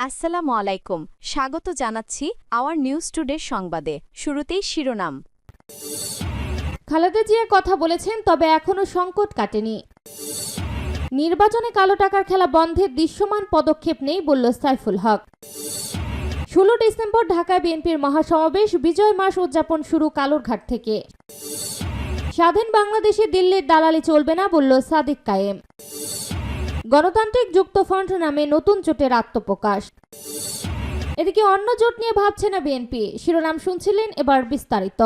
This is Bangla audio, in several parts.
আসসালামু আলাইকুম, স্বাগত জানাচ্ছি আওয়ার নিউজ টুডে সংবাদে। শুরুতেই শিরোনাম। খালেদা জিয়া কথা বলেছেন, তবে এখনো সংকট কাটেনি। নির্বাচনে কালো টাকার খেলা বন্ধের দৃশ্যমান পদক্ষেপ নেই বলল সাইফুল হক। 16 ডিসেম্বর ঢাকায় বিএনপির মহাসমাবেশ, বিজয় মাস উদযাপন শুরু কালুরঘাট থেকে। স্বাধীন বাংলাদেশে দিল্লির দালালি চলবে না বলল সাদিক কায়েম। গণতান্ত্রিক যুক্তফ্রন্ট নামে নতুন জোটের আত্মপ্রকাশ। এদিকে অন্য জোট নিয়ে ভাবছে না বিএনপি। শিরোনাম শুনছিলেন, এবার বিস্তারিত।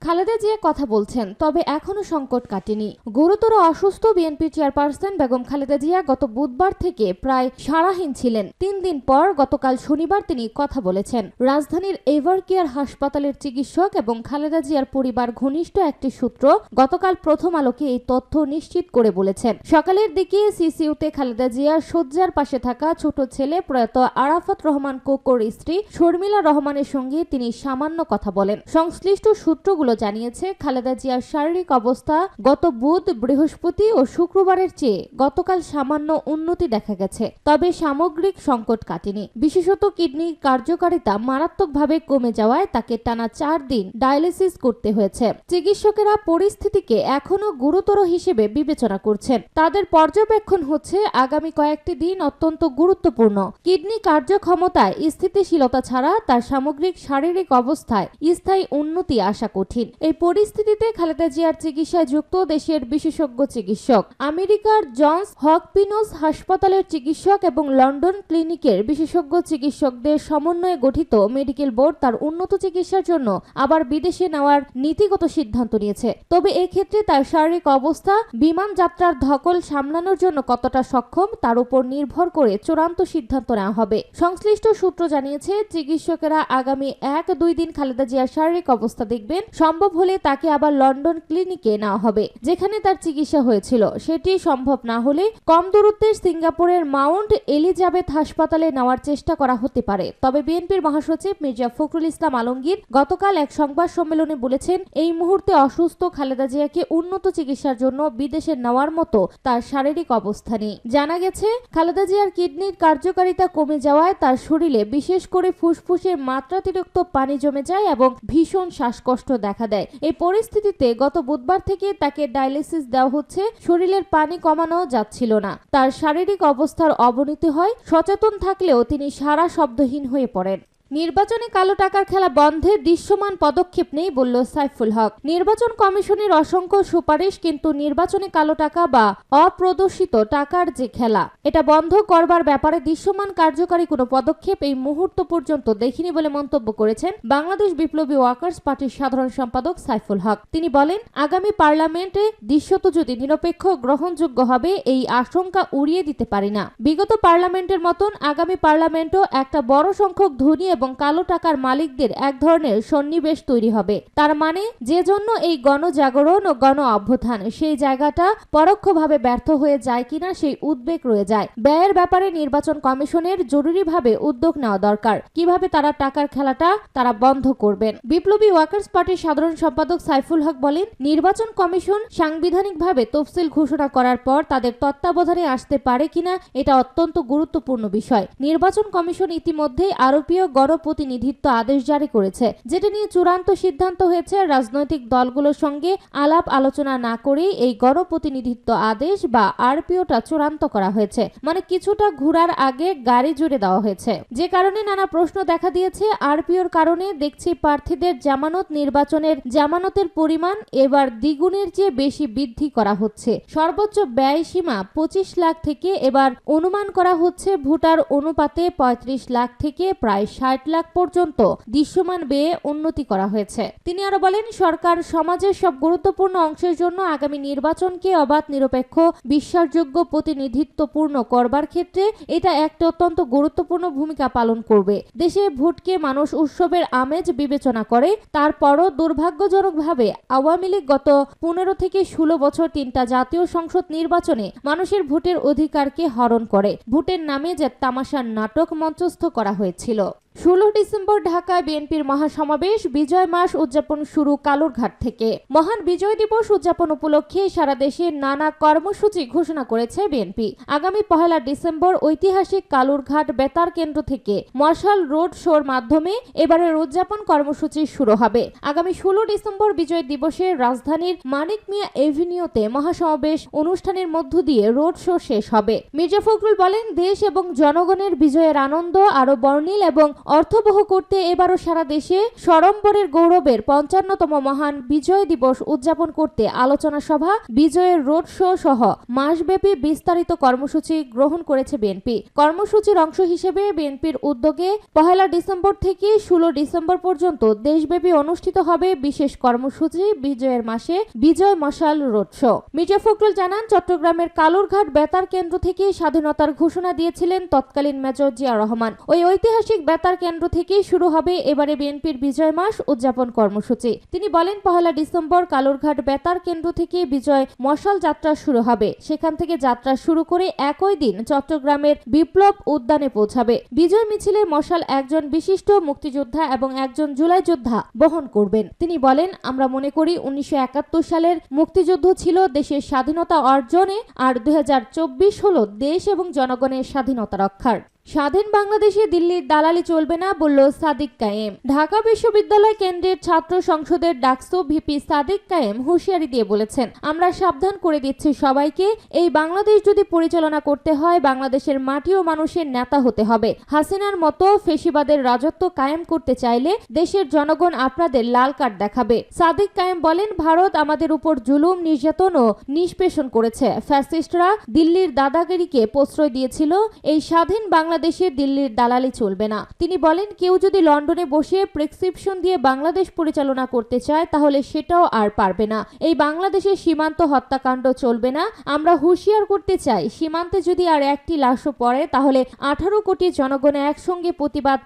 খালেদা জিয়া কথা বলছেন, তবে এখনো সংকট কাটেনি। গুরুতর অসুস্থ বিএনপি চেয়ারপারসন বেগম খালেদা জিয়া গত বুধবার থেকে প্রায় সারাহীন ছিলেন। 3 দিন পর গতকাল শনিবার তিনি কথা বলেছেন। রাজধানীর এভার কেয়ার হাসপাতালের চিকিৎসক এবং খালেদা জিয়ার পরিবার ঘনিষ্ঠ একটি সূত্র গতকাল প্রথম আলোকে এই তথ্য নিশ্চিত করে বলেছেন। সকালের দিকে সিসিইউতে খালেদা জিয়ার শয্যার পাশে থাকা ছোট ছেলে প্রয়াত আরাফাত রহমান কোকোর স্ত্রী শর্মিলা রহমানের সঙ্গে তিনি সামান্য কথা বলেন। সংশ্লিষ্ট সূত্রগুলো জানিয়েছে, খালেদা জিয়ার শারীরিক অবস্থা গত বুধ, বৃহস্পতি ও শুক্রবারের চেয়ে গতকাল সামান্য উন্নতি দেখা গেছে, তবে সামগ্রিক সংকট কাটেনি। বিশেষত কিডনির কার্যকারিতা মারাত্মকভাবে কমে যাওয়ায় তাকে টানা 4 দিন ডায়ালিসিস করতে হয়েছে। চিকিৎসকেরা পরিস্থিতিকে এখনো গুরুতর হিসেবে বিবেচনা করছেন। তাদের পর্যবেক্ষণ হচ্ছে, আগামী কয়েকটি দিন অত্যন্ত গুরুত্বপূর্ণ। কিডনি কার্যক্ষমতায় স্থিতিশীলতা ছাড়া তার সামগ্রিক শারীরিক অবস্থায় স্থায়ী উন্নতি আশা কঠিন। এই পরিস্থিতিতে খালেদা জিয়ার চিকিৎসায় যুক্ত দেশের বিশেষজ্ঞ চিকিৎসক, আমেরিকার জনস হপকিন্স হাসপাতালের চিকিৎসক এবং লন্ডন ক্লিনিকের বিশেষজ্ঞ চিকিৎসকদের সমন্বয়ে গঠিত মেডিকেল বোর্ড তার উন্নত চিকিৎসার জন্য আবার বিদেশে নেওয়ার নীতিগত সিদ্ধান্ত নিয়েছে। তবে এক্ষেত্রে তার শারীরিক অবস্থা, বিমান যাত্রার ধকল সামলানোর জন্য কতটা সক্ষম তার উপর নির্ভর করে চূড়ান্ত সিদ্ধান্ত নেওয়া হবে। সংশ্লিষ্ট সূত্র জানিয়েছে, চিকিৎসকেরা আগামী 1-2 দিন খালেদা জিয়ার শারীরিক অবস্থা দেখবেন। সম্ভব হলে তাকে আবার লন্ডন ক্লিনিকে নেওয়া হবে, যেখানে তার চিকিৎসা হয়েছিল। সেটি সম্ভব না হলে কম দূরত্বের সিঙ্গাপুরের মাউন্ট এলিজাবেথ হাসপাতালে নেওয়ার চেষ্টা করা হতে পারে। তবে বিএনপির মহাসচিব মির্জা ফখরুল ইসলাম আলমগীর গতকাল এক সংবাদ সম্মেলনে বলেছেন, এই মুহূর্তে অসুস্থ খালেদা জিয়াকে উন্নত চিকিৎসার জন্য বিদেশে নেওয়ার মতো তার শারীরিক অবস্থা নেই। জানা গেছে, খালেদা জিয়ার কিডনির কার্যকারিতা কমে যাওয়ায় তার শরীরে বিশেষ করে ফুসফুসে মাত্রাতিরিক্ত পানি জমে যায় এবং ভীষণ শ্বাসকষ্ট দেখা দেয়। এই পরিস্থিতিতে গত বুধবার থেকে তাকে ডায়ালিসিস দেওয়া হচ্ছে। শরীরের পানি কমানো যাচ্ছিল না। তার শারীরিক অবস্থার অবনতি হয়। সচেতন থাকলেও তিনি সারা শব্দহীন হয়ে পড়েন। নির্বাচনে কালো টাকার খেলা বন্ধে দৃশ্যমান পদক্ষেপ নেই বলল সাইফুল হক। নির্বাচন কমিশনের অসংখ্য সুপারিশ, কিন্তু নির্বাচনে কালো টাকা বা অপ্রদর্শিত টাকার যে খেলা, এটা বন্ধ করবার ব্যাপারে দৃশ্যমান কার্যকারী কোনো পদক্ষেপ এই মুহূর্ত পর্যন্ত দেখিনি বলে মন্তব্য করেছেন বাংলাদেশ বিপ্লবী ওয়ার্কার্স পার্টির সাধারণ সম্পাদক সাইফুল হক। তিনি বলেন, আগামী পার্লামেন্টে দৃশ্যত যদি নিরপেক্ষ গ্রহণযোগ্য হবে এই আশঙ্কা উড়িয়ে দিতে পারি না। বিগত পার্লামেন্টের মতন আগামী পার্লামেন্টও একটা বড় সংখ্যক ধনী এবং কালো টাকার মালিকদের এক ধরনের সন্নিবেশ তৈরি হবে। তার মানে যে জন্য এই গণজাগরণ ও গণ অভ্যুত্থান, সেই জায়গাটা পরোক্ষভাবে ব্যর্থ হয়ে যায় কিনা সেই উদ্বেগ রয়ে যায়। ব্যয়ের ব্যাপারে নির্বাচন কমিশনের জরুরিভাবে উদ্যোগ নেওয়া দরকার। কিভাবে তারা টাকার খেলাটা তারা বন্ধ করবেন। বিপ্লবী ওয়ার্কার্স পার্টির সাধারণ সম্পাদক সাইফুল হক বলেন, নির্বাচন কমিশন সাংবিধানিকভাবে তফসিল ঘোষণা করার পর তাদের তত্ত্বাবধানে আসতে পারে কিনা এটা অত্যন্ত গুরুত্বপূর্ণ বিষয়। নির্বাচন কমিশন ইতিমধ্যেই আরোপীয় গণপ্রতিনিধিত্ব আদেশ জারি করেছে, যেটা নিয়ে চূড়ান্ত সিদ্ধান্ত হয়েছে রাজনৈতিক দলগুলোর সঙ্গে আলাপ আলোচনা না করেই এই গণপ্রতিনিধিত্ব আদেশ বা আরপিওটা চূড়ান্ত করা হয়েছে। মানে কিছুটা ঘোরার আগে গাড়ি জুড়ে দেওয়া হয়েছে, যে কারণে নানা প্রশ্ন দেখা দিয়েছে। আরপিওর কারণে দেখছি প্রার্থীদের জামানত, নির্বাচনের জামানতের পরিমাণ এবার দ্বিগুণের চেয়ে বেশি বৃদ্ধি করা হচ্ছে। সর্বোচ্চ ব্যয় সীমা 25 লাখ থেকে এবার অনুমান করা হচ্ছে ভোটার অনুপাতে 35 লাখ থেকে প্রায় 60 লাখ পর্যন্ত দৃশ্যমান ব্যয়ে উন্নতি করা হয়েছে। তিনি আরো বলেন, সরকার সমাজের সব গুরুত্বপূর্ণ অংশের জন্য আগামী নির্বাচনকে অবাধ, নিরপেক্ষ, বিশ্বাসযোগ্য, প্রতিনিধিত্বপূর্ণ করবার ক্ষেত্রে এটা একটা অত্যন্ত গুরুত্বপূর্ণ ভূমিকা পালন করবে। দেশে ভোটকে মানুষ উৎসবের আমেজ বিবেচনা করে, তারপরও দুর্ভাগ্যজনকভাবে আওয়ামী লীগ গত 15 থেকে 16 বছর 3টা জাতীয় সংসদ নির্বাচনে মানুষের ভোটের অধিকারকে হরণ করে। ভোটের নামে যে তামাশার নাটক মঞ্চস্থ করা হয়েছিল। 16 ডিসেম্বর ঢাকায় বিএনপির মহাসমাবেশ, বিজয় মাস উদযাপন শুরু কালুরঘাট থেকে। মহান বিজয় দিবস উদযাপন উপলক্ষে সারা দেশে নানা কর্মসূচি ঘোষণা করেছে বিএনপি। আগামী 1 ডিসেম্বর ঐতিহাসিক কালুরঘাট বেতার কেন্দ্র থেকে মশাল রোড শোর মাধ্যমে এবারের উদযাপন কর্মসূচি শুরু হবে। আগামী 16 ডিসেম্বর বিজয় দিবসে রাজধানীর মানিক মিয়া এভিনিউতে মহাসমাবেশ অনুষ্ঠানের মধ্য দিয়ে রোড শো শেষ হবে। মির্জা ফখরুল বলেন, দেশ এবং জনগণের বিজয়ের আনন্দ আরো বর্ণিল এবং অর্থবহ করতে এবারও সারা দেশে স্বরম্বরের গৌরবের 55তম মহান বিজয় দিবস উদযাপন করতে আলোচনা সভা, বিজয়ের রোড শো সহ মাসব্যাপী বিস্তারিত কর্মসূচি গ্রহণ করেছে বিএনপি। কর্মসূচির অংশ হিসেবে বিএনপির উদ্যোগে 1 ডিসেম্বর থেকে 16 ডিসেম্বর পর্যন্ত দেশব্যাপী অনুষ্ঠিত হবে বিশেষ কর্মসূচি বিজয়ের মাসে বিজয় মশাল রোড শো। মির্জা ফখরুল জানান, চট্টগ্রামের কালুরঘাট বেতার কেন্দ্র থেকে স্বাধীনতার ঘোষণা দিয়েছিলেন তৎকালীন মেজর জিয়া রহমান। ওই ঐতিহাসিক বেতার কেন্দ্র থেকেই শুরু হবে এবারে বিএনপির বিজয় মাস উদযাপন কর্মসূচি। তিনি বলেন, 1 ডিসেম্বর কালুরঘাট বেতার কেন্দ্র থেকে বিজয় মশাল যাত্রা শুরু হবে। সেখান থেকে যাত্রা শুরু করে একই দিন চট্টগ্রামের বিপ্লব উদ্যানে পৌঁছাবে। বিজয় মিছিলে মশাল একজন বিশিষ্ট মুক্তিযোদ্ধা এবং একজন জুলাই যোদ্ধা বহন করবেন। তিনি বলেন, আমরা মনে করি 1971 সালের মুক্তিযুদ্ধ ছিল দেশের স্বাধীনতা অর্জনে, আর 2024 হলো দেশ এবং জনগণের স্বাধীনতা রক্ষার। স্বাধীন বাংলাদেশে দিল্লির দালালি চলবে না, বলল সাদিক কায়েম। ঢাকা বিশ্ববিদ্যালয় কেন্দ্রের ছাত্র সংসদের ডাকসু ভিপি সাদিক কায়েম হুঁশিয়ারি দিয়ে বলেছেন, আমরা সাবধান করে দিচ্ছি সবাইকে, এই বাংলাদেশ যদি পরিচালনা করতে হয় বাংলাদেশের মাটি ও মানুষের নেতা হতে হবে। হাসিনার মতো ফেসিবাদের রাজত্ব কায়েম করতে চাইলে দেশের জনগণ আপনাদের লাল কার্ড দেখাবে। সাদিক কায়েম বলেন, ভারত আমাদের উপর জুলুম, নির্যাতন ও নিষ্পেষণ করেছে। ফ্যাসিস্টরা দিল্লির দাদাগিরিকে প্রশ্রয় দিয়েছিল। এই স্বাধীন বাংলাদেশে দিল্লির দালালি চলবে না। তিনি বলেন, কেউ যদি লন্ডনে বসে প্রেসক্রিপশন দিয়ে বাংলাদেশ পরিচালনা করতে চায় তাহলে সেটাও আর পারবে না। এই বাংলাদেশের সীমান্ত হত্যাকাণ্ড চলবে না। আমরা হুঁশিয়ার করতে চাই, সীমান্তে যদি আর একটি লাশও পড়ে তাহলে 18 কোটি জনগণ একসঙ্গে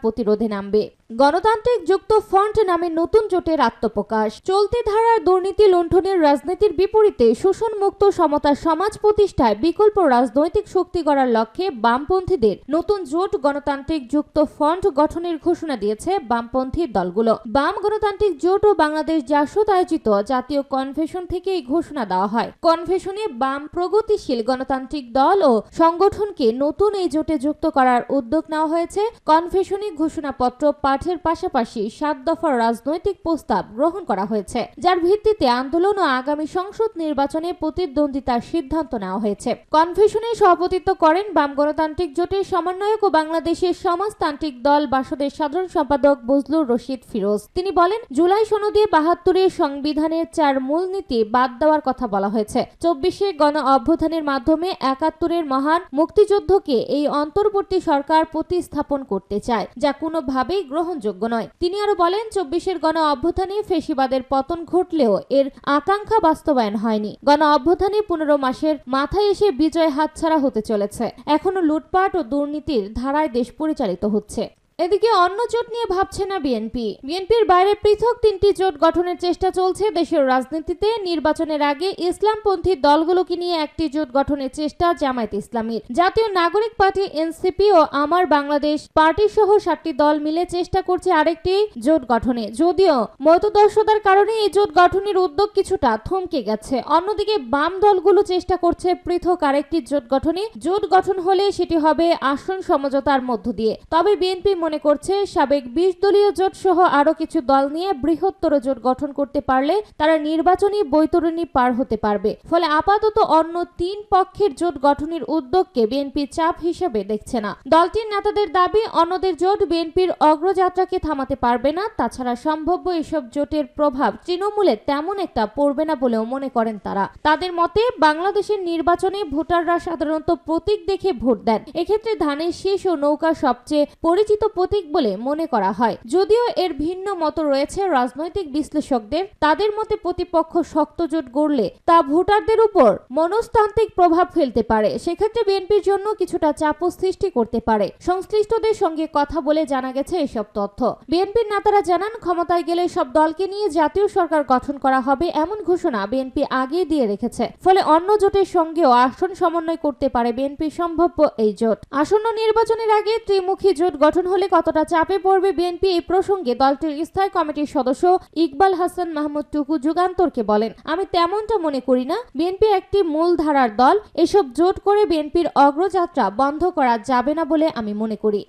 প্রতিরোধে নামবে। গণতান্ত্রিক যুক্ত ফ্রন্ট নামে নতুন জোটের আত্মপ্রকাশ। চলতি ধারার দুর্নীতি লুণ্ঠনের রাজনীতির বিপরীতে শোষণমুক্ত সমতা সমাজ প্রতিষ্ঠায় বিকল্প রাজনৈতিক শক্তি গড়ার লক্ষ্যে বামপন্থীদের নতুন জোট গণতান্ত্রিক যুক্ত ফ্রন্ট গঠনের ঘোষণা দিয়েছে বামপন্থী দলগুলো। বাম গণতান্ত্রিক জোট ও বাংলাদেশ জাসদ আয়োজিত জাতীয় কনভেনশন থেকে এই ঘোষণা দেওয়া হয়। কনভেনশনে বাম প্রগতিশীল গণতান্ত্রিক দল ও সংগঠনকে নতুন এই জোটে যুক্ত করার উদ্যোগ নেওয়া হয়েছে। কনভেনশনে ঘোষণাপত্র পাঠের পাশাপাশি 7 দফার রাজনৈতিক প্রস্তাব গ্রহণ করা হয়েছে, যার ভিত্তিতে আন্দোলন ও আগামী সংসদ নির্বাচনে প্রতিদ্বন্দ্বিতার সিদ্ধান্ত নেওয়া হয়েছে। কনভেনশনে সভাপতিত্ব করেন বাম গণতান্ত্রিক জোটের সমন্বয়ক ও বাংলাদেশের সমাজতান্ত্রিক দল বাসদের সাধারণ সম্পাদক বজলুর রশিদ ফিরোজ। তিনি বলেন, জুলাই সনদে 72 সংবিধানের 4 মূলনীতি বাদ দেওয়ার কথা বলা হয়েছে। 24 গণ অভ্যুত্থানের মাধ্যমে 71 মহান মুক্তিযুদ্ধকে এই অন্তর্বর্তী সরকার প্রতিস্থাপন করতে চায়, যা কোনোভাবেই গ্রহণযোগ্য নয়। তিনি আরো বলেন, 24 গণ অভ্যুত্থানে ফেসিবাদের পতন ঘটলেও এর আকাঙ্ক্ষা বাস্তবায়ন হয়নি। গণ অভ্যুত্থানে 15 মাসের মাথায় এসে বিজয় হাতছাড়া হতে চলেছে। এখনো লুটপাট ও দুর্নীতির ধারায় দেশ পরিচালিত হচ্ছে। এদিকে অন্য জোট নিয়ে ভাবছে না বিএনপি। বিএনপির বাইরে পৃথক 3টি জোট গঠনের চেষ্টা চলছে দেশের রাজনীতিতে। নির্বাচনের আগে ইসলামপন্থী দলগুলোকে নিয়ে একটি জোট গঠনের চেষ্টা জামায়াত ইসলামীর। জাতীয় নাগরিক পার্টি এনসিপি ও আমার বাংলাদেশ পার্টি সহ 7টি দল মিলে চেষ্টা করছে আরেকটি জোট গঠনে। যদিও মতদর্শতার কারণে এই জোট গঠনের উদ্যোগ কিছুটা থমকে গেছে। অন্যদিকে বাম দলগুলো চেষ্টা করছে পৃথক আরেকটি জোট গঠনে। জোট গঠন হলে সেটি হবে আসন সমঝোতার মধ্য দিয়ে। তবে বিএনপি মনে করছে সাবেক 20 দলীয় জোট সহ আরো কিছু দল নিয়ে বৃহত্তর জোট গঠন করতে পারলে তারা নির্বাচনী বৈতরণী পার হতে পারবে। ফলে আপাতত অন্য 3 পক্ষের জোট গঠনের উদ্যোগকে বিএনপি চাপ হিসেবে দেখছে না। দলটির নেতাদের দাবি, অন্যদের জোট বিএনপির অগ্রযাত্রাকে থামাতে পারবে না। তাছাড়া সম্ভাব্য এসব জোটের প্রভাব তৃণমূলে তেমন একটা পড়বে না বলেও মনে করেন তারা। তাদের মতে, বাংলাদেশের নির্বাচনে ভোটাররা সাধারণত প্রতীক দেখে ভোট দেন। এক্ষেত্রে ধানের শীষ ও নৌকা সবচেয়ে পরিচিত প্রতীক বলে মনে করা হয়। যদিও এর ভিন্ন মত রয়েছে রাজনৈতিক বিশ্লেষকদের। তাদের মতে প্রতিপক্ষ শক্ত জোট গড়লে তা ভোটারদের উপর মনস্তান্ত্রিক প্রভাব ফেলতে পারে। সেক্ষেত্রে বিএনপির জন্য কিছুটা চাপ সৃষ্টি করতে পারে। সংশ্লিষ্টদের সঙ্গে কথা বলে জানা গেছে এসব তথ্য। বিএনপির নেতারা জানান, ক্ষমতায় গেলে সব দলকে নিয়ে জাতীয় সরকার গঠন করা হবে এমন ঘোষণা বিএনপি আগে দিয়ে রেখেছে। ফলে অন্য জোটের সঙ্গেও আসন সমন্বয় করতে পারে বিএনপি সম্ভাব্য এই জোট। আসন্ন নির্বাচনের আগে ত্রিমুখী জোট গঠন হলে কতটা চাপে পড়বে বিএনপি এই প্রসঙ্গে দলটির স্থায়ী কমিটির সদস্য ইকবাল হাসান মাহমুদ টুকু যুগান্তরকে বলেন, আমি তেমনটা মনে করি না। বিএনপি একটি মূলধারার দল, এসব জোট করে বিএনপির অগ্রযাত্রা বন্ধ করা যাবে না বলে আমি মনে করি।